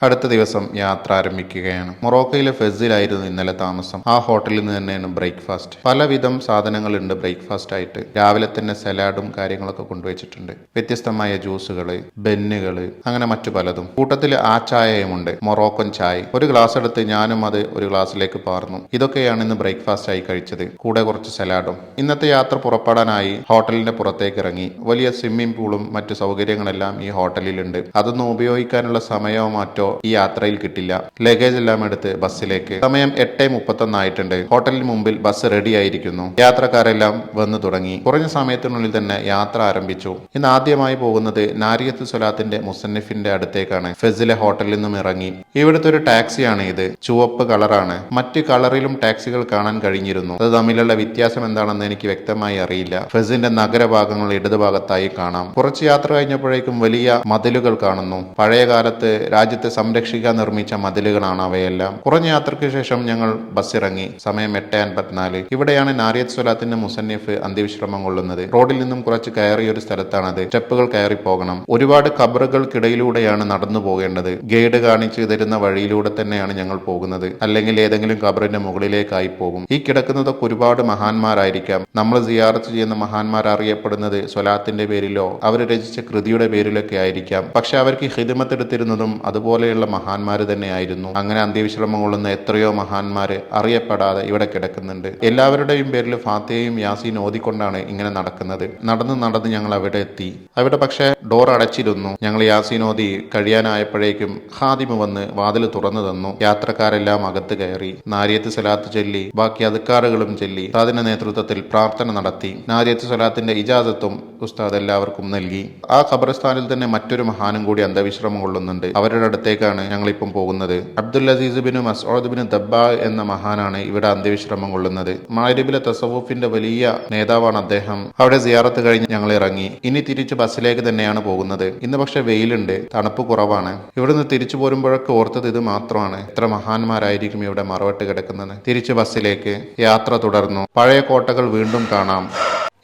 അടുത്ത ദിവസം യാത്ര ആരംഭിക്കുകയാണ്. മൊറോക്കോയിലെ ഫെസിലായിരുന്നു ഇന്നലെ താമസം. ആ ഹോട്ടലിൽ നിന്ന് തന്നെയാണ് ബ്രേക്ക്ഫാസ്റ്റ്. പലവിധം സാധനങ്ങളുണ്ട് ബ്രേക്ക്ഫാസ്റ്റ് ആയിട്ട്. രാവിലെ തന്നെ സലാഡും കാര്യങ്ങളൊക്കെ കൊണ്ടുവച്ചിട്ടുണ്ട്. വ്യത്യസ്തമായ ജ്യൂസുകള്, ബെന്നുകള്, അങ്ങനെ മറ്റു പലതും. കൂട്ടത്തിൽ ആ ചായയുമുണ്ട്, മൊറോക്കൻ ചായ. ഒരു ഗ്ലാസ് എടുത്ത് ഞാനും അത് ഒരു ഗ്ലാസ്സിലേക്ക് പാർന്നു. ഇതൊക്കെയാണ് ഇന്ന് ബ്രേക്ക്ഫാസ്റ്റ് ആയി കഴിച്ചത്. കൂടെ കുറച്ച് സലാഡും. ഇന്നത്തെ യാത്ര പുറപ്പെടാനായി ഹോട്ടലിന്റെ പുറത്തേക്ക് ഇറങ്ങി. വലിയ സ്വിമ്മിംഗ് പൂളും മറ്റു സൗകര്യങ്ങളെല്ലാം ഈ ഹോട്ടലിലുണ്ട്. അതൊന്നും ഉപയോഗിക്കാനുള്ള സമയമോ മറ്റോ ഈ യാത്രയിൽ കിട്ടില്ല. ലഗേജ് എല്ലാം എടുത്ത് ബസ്സിലേക്ക്. സമയം 8:31 ആയിട്ടുണ്ട്. ഹോട്ടലിന് മുമ്പിൽ ബസ് റെഡി ആയിരിക്കുന്നു. യാത്രക്കാരെല്ലാം വന്നു തുടങ്ങി. കുറഞ്ഞ സമയത്തിനുള്ളിൽ തന്നെ യാത്ര ആരംഭിച്ചു. ഇന്ന് ആദ്യമായി പോകുന്നത് നാരിയത്ത് സ്വലാത്തിന്റെ മുസന്നിഫിന്റെ അടുത്തേക്കാണ്. ഫെസിലെ ഹോട്ടലിൽ നിന്നും ഇറങ്ങി. ഇവിടുത്തെ ഒരു ടാക്സിയാണ് ഇത്. ചുവപ്പ് കളറാണ്. മറ്റ് കളറിലും ടാക്സികൾ കാണാൻ കഴിഞ്ഞിരുന്നു. അത് തമ്മിലുള്ള വ്യത്യാസം എന്താണെന്ന് എനിക്ക് വ്യക്തമായി അറിയില്ല. ഫെസിന്റെ നഗരഭാഗങ്ങൾ ഇടതുഭാഗത്തായി കാണാം. കുറച്ച് യാത്ര കഴിഞ്ഞപ്പോഴേക്കും വലിയ മതിലുകൾ കാണുന്നു. പഴയ കാലത്ത് രാജ്യത്തെ സംരക്ഷിക്കാൻ നിർമ്മിച്ച മതിലുകളാണ് അവയെല്ലാം. കുറഞ്ഞ യാത്രയ്ക്ക് ശേഷം ഞങ്ങൾ ബസ് ഇറങ്ങി. സമയം 8:54. ഇവിടെയാണ് നാരിയത്ത് സ്വലാത്തിന്റെ മുസന്നിഫ് അന്ത്യവിശ്രമം കൊള്ളുന്നത്. റോഡിൽ നിന്നും കുറച്ച് കയറിയ ഒരു സ്ഥലത്താണത്. സ്റ്റെപ്പുകൾ കയറി പോകണം. ഒരുപാട് കബറുകൾക്കിടയിലൂടെയാണ് നടന്നു പോകേണ്ടത്. ഗൈഡ് കാണിച്ചു തരുന്ന വഴിയിലൂടെ തന്നെയാണ് ഞങ്ങൾ പോകുന്നത്. അല്ലെങ്കിൽ ഏതെങ്കിലും കബറിന്റെ മുകളിലേക്കായി പോകും. ഈ കിടക്കുന്നതൊക്കെ ഒരുപാട് മഹാന്മാരായിരിക്കാം. നമ്മൾ സിയാറത്ത് ചെയ്യുന്ന മഹാന്മാർ അറിയപ്പെടുന്നത് സ്വലാത്തിന്റെ പേരിലോ അവർ രചിച്ച കൃതിയുടെ പേരിലൊക്കെ ആയിരിക്കാം. പക്ഷെ അവർക്ക് ഹിദ്മത്ത് എടുത്തിരുന്നതും അതുപോലെയുള്ള മഹാന്മാര് തന്നെയായിരുന്നു. അങ്ങനെ അന്ത്യവിശ്രമം കൊള്ളുന്ന എത്രയോ മഹാന്മാര് അറിയപ്പെടാതെ ഇവിടെ കിടക്കുന്നുണ്ട്. എല്ലാവരുടെയും പേരിൽ ഫാത്തിഹയും യാസീൻ ഓതിക്കൊണ്ടാണ് ഇങ്ങനെ നടക്കുന്നത്. നടന്ന് ഞങ്ങൾ അവിടെ എത്തി. അവിടെ പക്ഷെ ഡോർ അടച്ചിരുന്നു. ഞങ്ങൾ യാസീൻ ഓതി കഴിയാനായപ്പോഴേക്കും ഖാദിമ് വന്ന് വാതിൽ തുറന്നു തന്നു. യാത്രക്കാരെല്ലാം അകത്ത് കയറി. നാരിയത്ത് സ്വലാത്ത് ചൊല്ലി ബാക്കി അദ്കാറുകളും ചൊല്ലി ഉസ്താദിന്റെ നേതൃത്വത്തിൽ പ്രാർത്ഥന നടത്തി. നാരിയത്ത് സ്വലാത്തിന്റെ ഇജാസത്തും ഉസ്താദ് എല്ലാവർക്കും നൽകി. ആ ഖബർസ്ഥാനിൽ തന്നെ മറ്റൊരു മഹാനും കൂടി അന്ത്യവിശ്രമം കൊള്ളുന്നുണ്ട്. അവരുടെ അടുത്തേക്കാണ് ഞങ്ങൾ ഇപ്പം പോകുന്നത്. അബ്ദുൽ അസീസ് ബിൻ മസ്ഊദ് ബിൻ ദബ്ബാ എന്ന മഹാനാണ് ഇവിടെ അന്ത്യവിശ്രമം കൊള്ളുന്നത്. മഗ്രിബിലെ തസവുഫിന്റെ വലിയ നേതാവാണ് അദ്ദേഹം. അവിടെ സിയാറത്ത് കഴിഞ്ഞ് ഞങ്ങൾ ഇറങ്ങി. ഇനി തിരിച്ച് ബസ്സിലേക്ക് തന്നെയാണ് പോകുന്നത്. ഇന്ന് പക്ഷെ വെയിലുണ്ട്, തണുപ്പ് കുറവാണ്. ഇവിടുന്ന് തിരിച്ചു പോരുമ്പോഴൊക്കെ ഓർത്തത് ഇത് മാത്രമാണ്. എത്ര മഹാന്മാരായിരിക്കും ഇവിടെ മറവട്ട് കിടക്കുന്നത്. തിരിച്ച് ബസ്സിലേക്ക് യാത്ര തുടർന്നു. പഴയ കോട്ടകൾ വീണ്ടും കാണാം.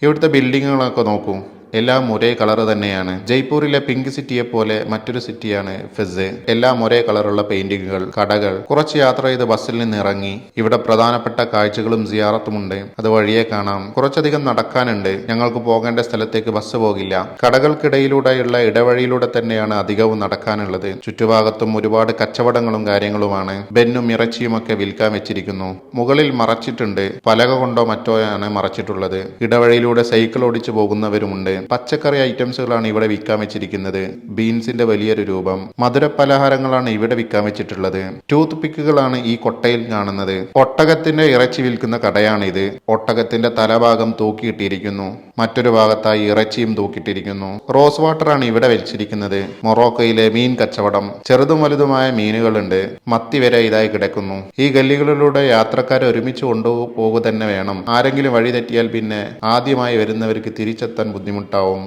ഇവിടുത്തെ ബിൽഡിങ്ങുകളൊക്കെ നോക്കൂ, എല്ലാം ഒരേ കളർ തന്നെയാണ്. ജയ്പൂരിലെ പിങ്ക് സിറ്റിയെ പോലെ മറ്റൊരു സിറ്റിയാണ് ഫെസ്. എല്ലാം ഒരേ കളറുള്ള പെയിന്റിങ്ങുകൾ, കടകൾ. കുറച്ച് യാത്ര ചെയ്ത് ബസ്സിൽ നിന്ന് ഇറങ്ങി. ഇവിടെ പ്രധാനപ്പെട്ട കാഴ്ചകളും സിയാറത്തുമുണ്ട്. അത് വഴിയെ കാണാം. കുറച്ചധികം നടക്കാനുണ്ട്. ഞങ്ങൾക്ക് പോകേണ്ട സ്ഥലത്തേക്ക് ബസ് പോകില്ല. കടകൾക്കിടയിലൂടെയുള്ള ഇടവഴിയിലൂടെ തന്നെയാണ് അധികവും നടക്കാനുള്ളത്. ചുറ്റുഭാഗത്തും ഒരുപാട് കച്ചവടങ്ങളും കാര്യങ്ങളുമാണ്. ബെന്നും ഇറച്ചിയും ഒക്കെ വിൽക്കാൻ വെച്ചിരിക്കുന്നു. മുകളിൽ മറച്ചിട്ടുണ്ട്. പലക കൊണ്ടോ മറ്റോ ആണ് മറച്ചിട്ടുള്ളത്. ഇടവഴിയിലൂടെ സൈക്കിൾ ഓടിച്ചു പോകുന്നവരുമുണ്ട്. പച്ചക്കറി ഐറ്റംസുകളാണ് ഇവിടെ വിൽക്കാൻ വെച്ചിരിക്കുന്നത്. ബീൻസിന്റെ വലിയൊരു രൂപം. മധുര പലഹാരങ്ങളാണ് ഇവിടെ വിൽക്കാൻ വെച്ചിട്ടുള്ളത്. ടൂത്ത് പിക്കുകളാണ് ഈ കൊട്ടയിൽ കാണുന്നത്. ഒട്ടകത്തിന്റെ ഇറച്ചി വിൽക്കുന്ന കടയാണിത്. ഒട്ടകത്തിന്റെ തലഭാഗം തൂക്കിയിട്ടിരിക്കുന്നു. മറ്റൊരു ഭാഗത്തായി ഇറച്ചിയും തൂക്കിയിട്ടിരിക്കുന്നു. റോസ് വാട്ടർ ആണ് ഇവിടെ വെച്ചിരിക്കുന്നത്. മൊറോക്കോയിലെ മീൻ കച്ചവടം. ചെറുതും വലുതുമായ മീനുകളുണ്ട്. മത്തി വരെ ഇതായി കിടക്കുന്നു. ഈ ഗല്ലികളിലൂടെ യാത്രക്കാരെ ഒരുമിച്ച് കൊണ്ടുപോകുക തന്നെ വേണം. ആരെങ്കിലും വഴി തെറ്റിയാൽ പിന്നെ ആദ്യമായി വരുന്നവർക്ക് തിരിച്ചെത്താൻ ബുദ്ധിമുട്ടാവും.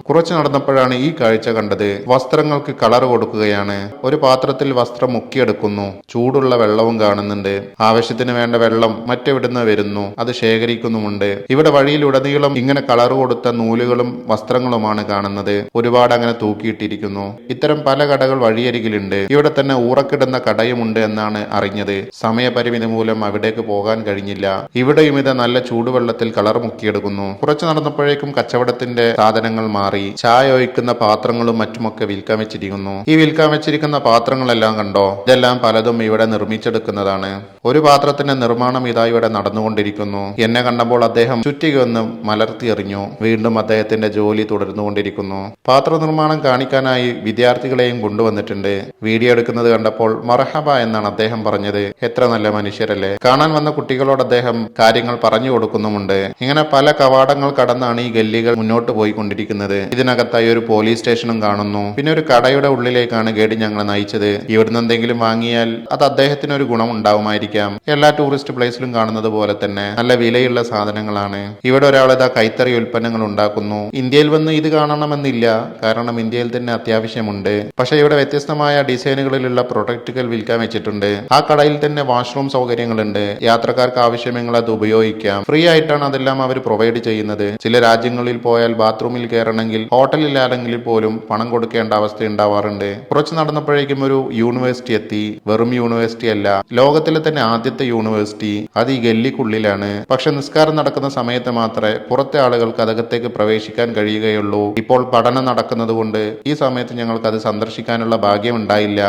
കുറച്ച് നടന്നപ്പോഴാണ് ഈ കാഴ്ച കണ്ടത്. വസ്ത്രങ്ങൾക്ക് കളർ കൊടുക്കുകയാണ്. ഒരു പാത്രത്തിൽ വസ്ത്രം മുക്കിയെടുക്കുന്നു. ചൂടുള്ള വെള്ളവും കാണുന്നുണ്ട്. ആവശ്യത്തിന് വേണ്ട വെള്ളം മറ്റെവിടുന്ന് വരുന്നു. അത് ശേഖരിക്കുന്നുമുണ്ട്. ഇവിടെ വഴിയിലുടനീളം ഇങ്ങനെ കളർ കൊടുത്ത നൂലുകളും വസ്ത്രങ്ങളുമാണ് കാണുന്നത്. ഒരുപാട് അങ്ങനെ തൂക്കിയിട്ടിരിക്കുന്നു. ഇത്തരം പല കടകൾ വഴിയരികിലുണ്ട്. ഇവിടെ തന്നെ ഊറക്കിടുന്ന കടയുമുണ്ട് എന്നാണ് അറിഞ്ഞത്. സമയപരിമിതി മൂലം അവിടേക്ക് പോകാൻ കഴിഞ്ഞില്ല. ഇവിടെയും ഇത് നല്ല ചൂടുവെള്ളത്തിൽ കളർ മുക്കിയെടുക്കുന്നു. കുറച്ച് നടന്നപ്പോഴേക്കും കച്ചവടത്തിന്റെ സാധനങ്ങൾ മാറി. ചായ ഒഴിക്കുന്ന പാത്രങ്ങളും മറ്റുമൊക്കെ വിൽക്കാൻ വെച്ചിരിക്കുന്നു. ഈ വിൽക്കാൻ വെച്ചിരിക്കുന്ന പാത്രങ്ങളെല്ലാം കണ്ടോ? ഇതെല്ലാം പലതും ഇവിടെ നിർമ്മിച്ചെടുക്കുന്നതാണ്. ഒരു പാത്രത്തിന്റെ നിർമ്മാണം ഇതാ ഇവിടെ നടന്നുകൊണ്ടിരിക്കുന്നു. എന്നെ കണ്ടപ്പോൾ അദ്ദേഹം ചുറ്റിക ഒന്ന് മലർത്തി എറിഞ്ഞു. വീണ്ടും അദ്ദേഹത്തിന്റെ ജോലി തുടർന്നുകൊണ്ടിരിക്കുന്നു. പാത്ര നിർമ്മാണം കാണിക്കാനായി വിദ്യാർത്ഥികളെയും കൊണ്ടുവന്നിട്ടുണ്ട്. വീഡിയോ എടുക്കുന്നത് കണ്ടപ്പോൾ മർഹബ എന്നാണ് അദ്ദേഹം പറഞ്ഞത്. എത്ര നല്ല മനുഷ്യരല്ലേ. കാണാൻ വന്ന കുട്ടികളോട് അദ്ദേഹം കാര്യങ്ങൾ പറഞ്ഞു കൊടുക്കുന്നുമുണ്ട്. ഇങ്ങനെ പല കവാടങ്ങൾ കടന്നാണ് ഈ ഗല്ലികൾ മുന്നോട്ട് പോയിക്കൊണ്ടിരിക്കുന്നത്. ഇതിനകത്തായി ഒരു പോലീസ് സ്റ്റേഷനും കാണുന്നു. പിന്നെ ഒരു കടയുടെ ഉള്ളിലേക്കാണ് ഗൈഡ് ഞങ്ങളെ നയിച്ചത്. ഇവിടുന്ന് എന്തെങ്കിലും വാങ്ങിയാൽ അത് അദ്ദേഹത്തിന് ഒരു ഗുണം ഉണ്ടാവുമായിരിക്കാം. എല്ലാ ടൂറിസ്റ്റ് പ്ലേസിലും കാണുന്നത് പോലെ തന്നെ നല്ല വിലയുള്ള സാധനങ്ങളാണ്. ഇവിടെ ഒരാൾ ഇതാ കൈത്തറി ഉൽപ്പന്നങ്ങൾ ഉണ്ടാക്കുന്നു. ഇന്ത്യയിൽ വന്ന് ഇത് കാണണമെന്നില്ല, കാരണം ഇന്ത്യയിൽ തന്നെ അത്യാവശ്യമുണ്ട്. പക്ഷെ ഇവിടെ വ്യത്യസ്തമായ ഡിസൈനുകളിലുള്ള പ്രൊഡക്റ്റുകൾ വിൽക്കാൻ വെച്ചിട്ടുണ്ട്. ആ കടയിൽ തന്നെ വാഷ്റൂം സൗകര്യങ്ങളുണ്ട്. യാത്രക്കാർക്ക് ആവശ്യമെങ്കിൽ അത് ഉപയോഗിക്കാം. ഫ്രീ ആയിട്ടാണ് അതെല്ലാം അവർ പ്രൊവൈഡ് ചെയ്യുന്നത്. ചില രാജ്യങ്ങളിൽ പോയാൽ ബാത്റൂമിൽ കയറണമെങ്കിൽ ഹോട്ടലിലാണെങ്കിൽ പോലും പണം കൊടുക്കേണ്ട അവസ്ഥ ഉണ്ടാവാറുണ്ട്. കുറച്ച് നടന്നപ്പോഴേക്കും ഒരു യൂണിവേഴ്സിറ്റി എത്തി. വെറും യൂണിവേഴ്സിറ്റി അല്ല, ലോകത്തിലെ തന്നെ ആദ്യത്തെ യൂണിവേഴ്സിറ്റി. അത് ഈ ഗല്ലിക്കുള്ളിലാണ്. പക്ഷെ നിസ്കാരം നടക്കുന്ന സമയത്ത് മാത്രമേ പുറത്തെ ആളുകൾക്ക് അതകത്തേക്ക് പ്രവേശിക്കാൻ കഴിയുകയുള്ളൂ. ഇപ്പോൾ പഠനം നടക്കുന്നത് കൊണ്ട് ഈ സമയത്ത് ഞങ്ങൾക്ക് അത് സന്ദർശിക്കാനുള്ള ഭാഗ്യം ഉണ്ടായില്ല.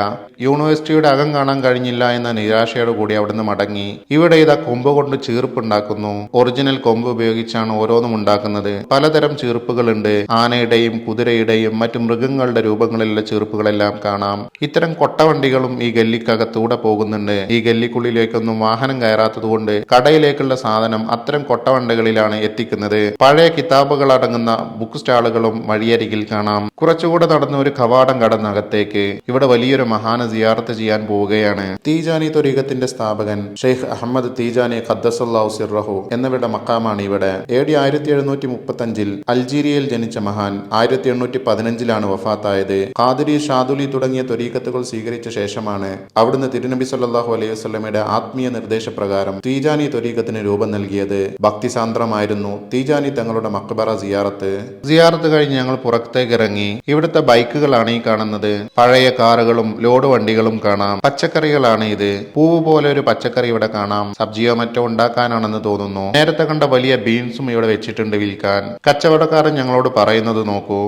യൂണിവേഴ്സിറ്റിയുടെ അകം കാണാൻ കഴിഞ്ഞില്ല എന്ന നിരാശയോട് കൂടി അവിടുന്ന് മടങ്ങി. ഇവിടെ ഇതാ കൊമ്പ് കൊണ്ട് ചീർപ്പുണ്ടാക്കുന്നു. ഒറിജിനൽ കൊമ്പ് ഉപയോഗിച്ചാണ് ഓരോന്നും ഉണ്ടാക്കുന്നത്. പലതരം ചീർപ്പുകളുണ്ട്. ആനയുടെയും കുതിരയുടെയും മറ്റു മൃഗങ്ങളുടെ രൂപങ്ങളിലുള്ള ചീർപ്പുകളെല്ലാം കാണാം. ഇത്തരം കൊട്ടവണ്ടികളും ഈ ഗല്ലിക്കകത്തൂടെ പോകുന്നുണ്ട്. ഈ ഗല്ലിക്കുള്ളിലേക്കൊന്നും വാഹനം കയറാത്തത് കൊണ്ട് കടയിലേക്കുള്ള സാധനം അത്തരം കൊട്ടവണ്ടികളിലാണ് എത്തിക്കുന്നത്. പഴയ കിതാബുകൾ അടങ്ങുന്ന ബുക്ക് സ്റ്റാളുകളും വഴിയരികിൽ കാണാം. കുറച്ചുകൂടെ നടന്ന ഒരു കവാടം കടന്നകത്തേക്ക് ഇവിടെ വലിയൊരു മഹാന സിയാറത്ത് ചെയ്യാൻ പോവുകയാണ്. തീജാനി ത്വരീഖത്തിന്റെ സ്ഥാപകൻ ഷെയ്ഖ് അഹമ്മദ് തീജാനി ഖദ്ദസല്ലാഹു സിർറഹു എന്നിവരുടെ മക്കാമാണ് ഇവിടെ. AD 1735 അൾജീരിയയിൽ ജനിച്ച മഹാൻ 1815 വഫാത്തായത്. ഖാദിരി, ഷാദുലി തുടങ്ങിയ ത്വരീഖത്തുകൾ സ്വീകരിച്ച ശേഷമാണ് അവിടുന്ന് തിരുനബി സല്ലല്ലാഹു അലൈഹി വസല്ലമയുടെ ആത്മീയ നിർദ്ദേശപ്രകാരം തീജാനി ത്വരീഖത്തിന് രൂപം നൽകിയത്. ഭക്തിസാന്ദ്രമായിരുന്നു തീജാനി തങ്ങളുടെ മക്ബറ സിയാറത്ത് കഴിഞ്ഞ് ഞങ്ങൾ പുറത്തേക്ക് ഇറങ്ങി. ഇവിടുത്തെ ബൈക്കുകളാണ് ഈ കാണുന്നത്. പഴയ കാറുകളും ലോഡ് വണ്ടികളും കാണാം. പച്ചക്കറികളാണ് ഇത്. പൂവ് പോലെ ഒരു പച്ചക്കറി ഇവിടെ കാണാം. സബ്ജിയോ മറ്റോ ഉണ്ടാക്കാനാണെന്ന് തോന്നുന്നു. നേരത്തെ കണ്ട വലിയ ബീൻസും ഇവിടെ വെച്ചിട്ടുണ്ട് വിൽക്കാൻ. കച്ചവടക്കാരൻ ഞങ്ങളോട് പറയുന്നത് നോക്കൂ.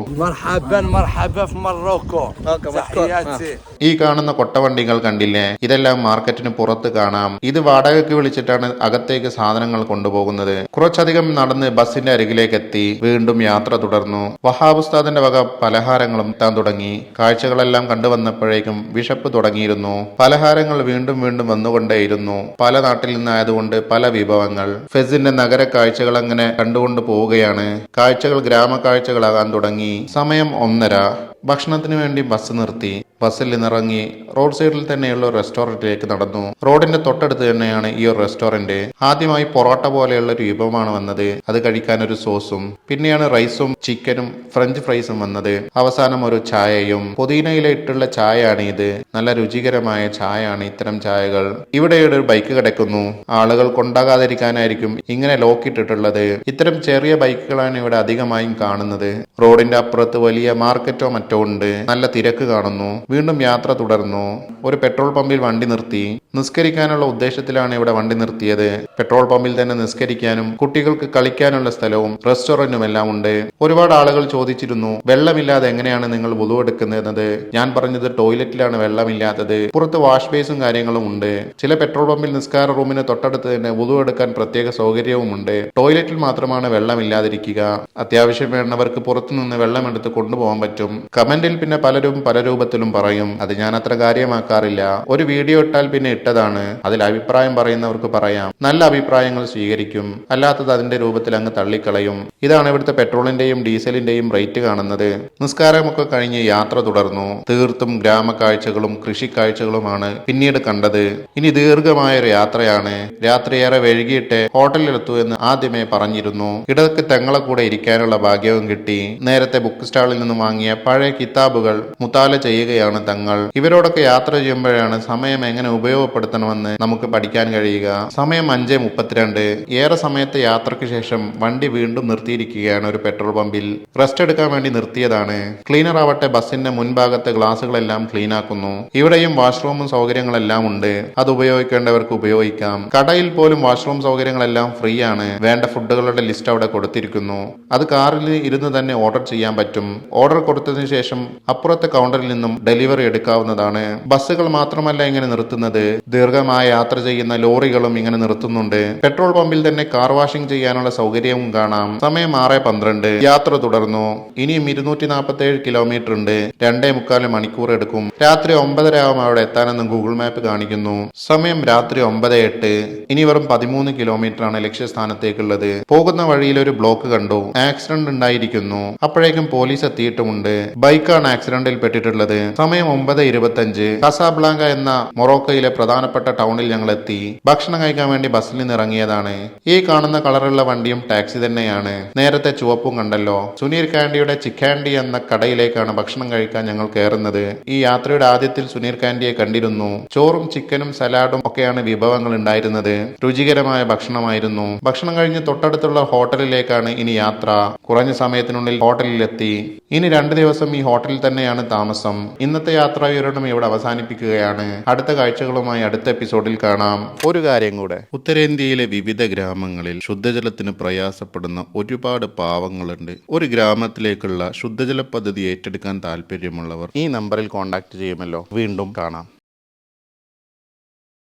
ഈ കാണുന്ന കൊട്ടവണ്ടികൾ കണ്ടില്ലേ? ഇതെല്ലാം മാർക്കറ്റിന് പുറത്ത് കാണാം. ഇത് വാടകയ്ക്ക് വിളിച്ചിട്ടാണ് അകത്തേക്ക് സാധനങ്ങൾ കൊണ്ടുപോകുന്നത്. കുറച്ചധികം നടന്ന് ബസിന്റെ അരികിലേക്ക് എത്തി. വീണ്ടും യാത്ര തുടർന്നു. വഹാബ് ഉസ്താദിന്റെ വക പലഹാരങ്ങളും എത്താൻ തുടങ്ങി. കാഴ്ചകളെല്ലാം കണ്ടുവന്നപ്പോഴേക്കും വിശപ്പ് തുടങ്ങിയിരുന്നു. പലഹാരങ്ങൾ വീണ്ടും വീണ്ടും വന്നുകൊണ്ടേയിരുന്നു. പല നാട്ടിൽ നിന്നായതുകൊണ്ട് പല വിഭവങ്ങൾ. ഫെസിന്റെ നഗര കാഴ്ചകൾ അങ്ങനെ കണ്ടുകൊണ്ട് പോവുകയാണ്. കാഴ്ചകൾ ഗ്രാമ കാഴ്ചകളാകാൻ തുടങ്ങി. സമയം 1:30. ഭക്ഷണത്തിന് വേണ്ടി ബസ് നിർത്തി. ബസ്സിൽ നിന്നിറങ്ങി റോഡ് സൈഡിൽ തന്നെയുള്ള ഒരു റെസ്റ്റോറന്റിലേക്ക് നടന്നു. റോഡിന്റെ തൊട്ടടുത്ത് തന്നെയാണ് ഈ ഒരു റെസ്റ്റോറന്റ്. ആദ്യമായി പൊറോട്ട പോലെയുള്ള ഒരു വിഭവമാണ് വന്നത്. അത് കഴിക്കാൻ ഒരു സോസും, പിന്നെയാണ് റൈസും ചിക്കനും ഫ്രഞ്ച് ഫ്രൈസും വന്നത്. അവസാനം ഒരു ചായയും. പുതിനയിലിട്ടുള്ള ചായയാണ് ഇത്. നല്ല രുചികരമായ ചായയാണ് ഇത്തരം ചായകൾ. ഇവിടെ ഒരു ബൈക്ക് കിടക്കുന്നു. ആളുകൾ കൊണ്ടാകാതിരിക്കാനായിരിക്കും ഇങ്ങനെ ലോക്കിട്ടിട്ടുള്ളത്. ഇത്തരം ചെറിയ ബൈക്കുകളാണ് ഇവിടെ അധികമായും കാണുന്നത്. റോഡിന്റെ അപ്പുറത്ത് വലിയ മാർക്കറ്റോ മറ്റോ ഉണ്ട്. നല്ല തിരക്ക് കാണുന്നു. വീണ്ടും യാത്ര തുടർന്നു. ഒരു പെട്രോൾ പമ്പിൽ വണ്ടി നിർത്തി. നിസ്കരിക്കാനുള്ള ഉദ്ദേശത്തിലാണ് ഇവിടെ വണ്ടി നിർത്തിയത്. പെട്രോൾ പമ്പിൽ തന്നെ നിസ്കരിക്കാനും കുട്ടികൾക്ക് കളിക്കാനുള്ള സ്ഥലവും റെസ്റ്റോറന്റും എല്ലാം ഉണ്ട്. ഒരുപാട് ആളുകൾ ചോദിച്ചിരുന്നു, വെള്ളമില്ലാതെ എങ്ങനെയാണ് നിങ്ങൾ വുളു എടുക്കുന്നത്? ഞാൻ പറഞ്ഞത് ടോയ്ലറ്റിലാണ് വെള്ളമില്ലാത്തത്. പുറത്ത് വാഷ് ബേസും കാര്യങ്ങളും ഉണ്ട്. ചില പെട്രോൾ പമ്പിൽ നിസ്കാര റൂമിന് തൊട്ടടുത്ത് തന്നെ വുളു എടുക്കാൻ പ്രത്യേക സൗകര്യവുമുണ്ട്. ടോയ്ലറ്റിൽ മാത്രമാണ് വെള്ളമില്ലാതിരിക്കുക. അത്യാവശ്യം വേണ്ടവർക്ക് പുറത്തുനിന്ന് വെള്ളമെടുത്ത് കൊണ്ടുപോകാൻ പറ്റും. കമന്റിൽ പിന്നെ പലരും പല രൂപത്തിലും പറയും. അത് ഞാൻ അത്ര കാര്യമാക്കാറില്ല. ഒരു വീഡിയോ ഇട്ടാൽ പിന്നെ ഇട്ടതാണ്. അതിൽ അഭിപ്രായം പറയുന്നവർക്ക് പറയാം. നല്ല അഭിപ്രായങ്ങൾ സ്വീകരിക്കും, അല്ലാത്തത് അതിന്റെ രൂപത്തിൽ അങ്ങ് തള്ളിക്കളയും. ഇതാണ് ഇവിടുത്തെ പെട്രോളിന്റെയും ഡീസലിന്റെയും റേറ്റ് കാണുന്നത്. നിസ്കാരമൊക്കെ കഴിഞ്ഞ് യാത്ര തുടർന്നു. തീർത്തും ഗ്രാമ കാഴ്ചകളും കൃഷി കാഴ്ചകളുമാണ് പിന്നീട് കണ്ടത്. ഇനി ദീർഘമായ ഒരു യാത്രയാണ്. രാത്രി ഏറെ വൈകിയിട്ട് ഹോട്ടലിലെത്തൂ എന്ന് ആദ്യമേ പറഞ്ഞിരുന്നു. ഇടയ്ക്ക് തങ്ങളെ കൂടെ ഇരിക്കാനുള്ള ഭാഗ്യവും കിട്ടി. നേരത്തെ ബുക്ക് സ്റ്റാളിൽ നിന്നും വാങ്ങിയ പഴയ കിതാബുകൾ മുതാല ചെയ്യുകയാണ് തങ്ങൾ. ഇവരോടൊക്കെ യാത്ര ചെയ്യുമ്പോഴാണ് സമയം എങ്ങനെ ഉപയോഗപ്പെടുത്തണമെന്ന് നമുക്ക് പഠിക്കാൻ കഴിയുക. സമയം 5:32. ഏറെ സമയത്തെ യാത്രയ്ക്ക് ശേഷം വണ്ടി വീണ്ടും നിർത്തിയിരിക്കുകയാണ് ഒരു പെട്രോൾ പമ്പിൽ. റെസ്റ്റ് എടുക്കാൻ വേണ്ടി നിർത്തിയതാണ്. ക്ലീനർ ആവട്ടെ ബസിന്റെ മുൻഭാഗത്തെ ഗ്ലാസുകളെല്ലാം ക്ലീൻ ആക്കുന്നു. ഇവിടെയും വാഷ്റൂമും സൗകര്യങ്ങളെല്ലാം ഉണ്ട്. അത് ഉപയോഗിക്കേണ്ടവർക്ക് ഉപയോഗിക്കാം. കടയിൽ പോലും വാഷ്റൂം സൗകര്യങ്ങളെല്ലാം ഫ്രീ ആണ്. വേണ്ട ഫുഡുകളുടെ ലിസ്റ്റ് അവിടെ കൊടുത്തിരിക്കുന്നു. അത് കാറിൽ ഇരുന്ന് തന്നെ ഓർഡർ ചെയ്യാൻ പറ്റും. ഓർഡർ കൊടുത്തതിനു ശേഷം അപ്പുറത്തെ കൗണ്ടറിൽ നിന്നും ഡെലിവറി എടുക്കാവുന്നതാണ്. ബസ്സുകൾ മാത്രമല്ല ഇങ്ങനെ നിർത്തുന്നത്, ദീർഘമായ യാത്ര ചെയ്യുന്ന ലോറികളും ഇങ്ങനെ നിർത്തുന്നുണ്ട്. പെട്രോൾ പമ്പിൽ തന്നെ കാർ വാഷിംഗ് ചെയ്യാനുള്ള സൗകര്യവും കാണാം. സമയം 6:12. യാത്ര തുടർന്നു. ഇനിയും 247 കിലോമീറ്റർ ഉണ്ട്. 2.25 മണിക്കൂർ എടുക്കും. രാത്രി 9:30 ആവും അവിടെ എത്താനെന്ന് ഗൂഗിൾ മാപ്പ് കാണിക്കുന്നു. സമയം രാത്രി 9:08. ഇനി വെറും 13 കിലോമീറ്റർ ആണ് ലക്ഷ്യസ്ഥാനത്തേക്കുള്ളത്. പോകുന്ന വഴിയിൽ ഒരു ബ്ലോക്ക് കണ്ടു. ആക്സിഡന്റ് ഉണ്ടായിരിക്കുന്നു. അപ്പോഴേക്കും പോലീസ് എത്തിയിട്ടുമുണ്ട്. ബൈക്കാണ് ആക്സിഡന്റിൽ പെട്ടിട്ടുള്ളത്. സമയം 9:25. കസാബ്ലാങ്ക എന്ന മൊറോക്കോയിലെ പ്രധാന പ്രധാനപ്പെട്ട ടൗണിൽ ഞങ്ങൾ എത്തി. ഭക്ഷണം കഴിക്കാൻ വേണ്ടി ബസ്സിൽ നിന്ന് ഇറങ്ങിയതാണ്. ഈ കാണുന്ന കളറുള്ള വണ്ടിയും ടാക്സി തന്നെയാണ്. നേരത്തെ ചുവപ്പും കണ്ടല്ലോ. സുനീർ കാൻഡിയുടെ ചിക്കാൻഡി എന്ന കടയിലേക്കാണ് ഭക്ഷണം കഴിക്കാൻ ഞങ്ങൾ കയറുന്നത്. ഈ യാത്രയുടെ ആദ്യത്തിൽ സുനീർ കാൻഡിയെ കണ്ടിരുന്നു. ചോറും ചിക്കനും സലാഡും ഒക്കെയാണ് വിഭവങ്ങൾ ഉണ്ടായിരുന്നത്. രുചികരമായ ഭക്ഷണമായിരുന്നു. ഭക്ഷണം കഴിഞ്ഞ് തൊട്ടടുത്തുള്ള ഹോട്ടലിലേക്കാണ് ഇനി യാത്ര. കുറഞ്ഞ സമയത്തിനുള്ളിൽ ഹോട്ടലിലെത്തി. ഇനി 2 ദിവസം ഈ ഹോട്ടലിൽ തന്നെയാണ് താമസം. ഇന്നത്തെ യാത്രാ വിവരണം ഇവിടെ അവസാനിപ്പിക്കുകയാണ്. അടുത്ത കാഴ്ചകളുമായി അടുത്ത എപ്പിസോഡിൽ കാണാം. ഒരു കാര്യം കൂടെ, ഉത്തരേന്ത്യയിലെ വിവിധ ഗ്രാമങ്ങളിൽ ശുദ്ധജലത്തിന് പ്രയാസപ്പെടുന്ന ഒരുപാട് പാവങ്ങളുണ്ട്. ഒരു ഗ്രാമത്തിലേക്കുള്ള ശുദ്ധജല പദ്ധതി ഏറ്റെടുക്കാൻ താല്പര്യമുള്ളവർ ഈ നമ്പറിൽ കോൺടാക്ട് ചെയ്യുമല്ലോ. വീണ്ടും കാണാം.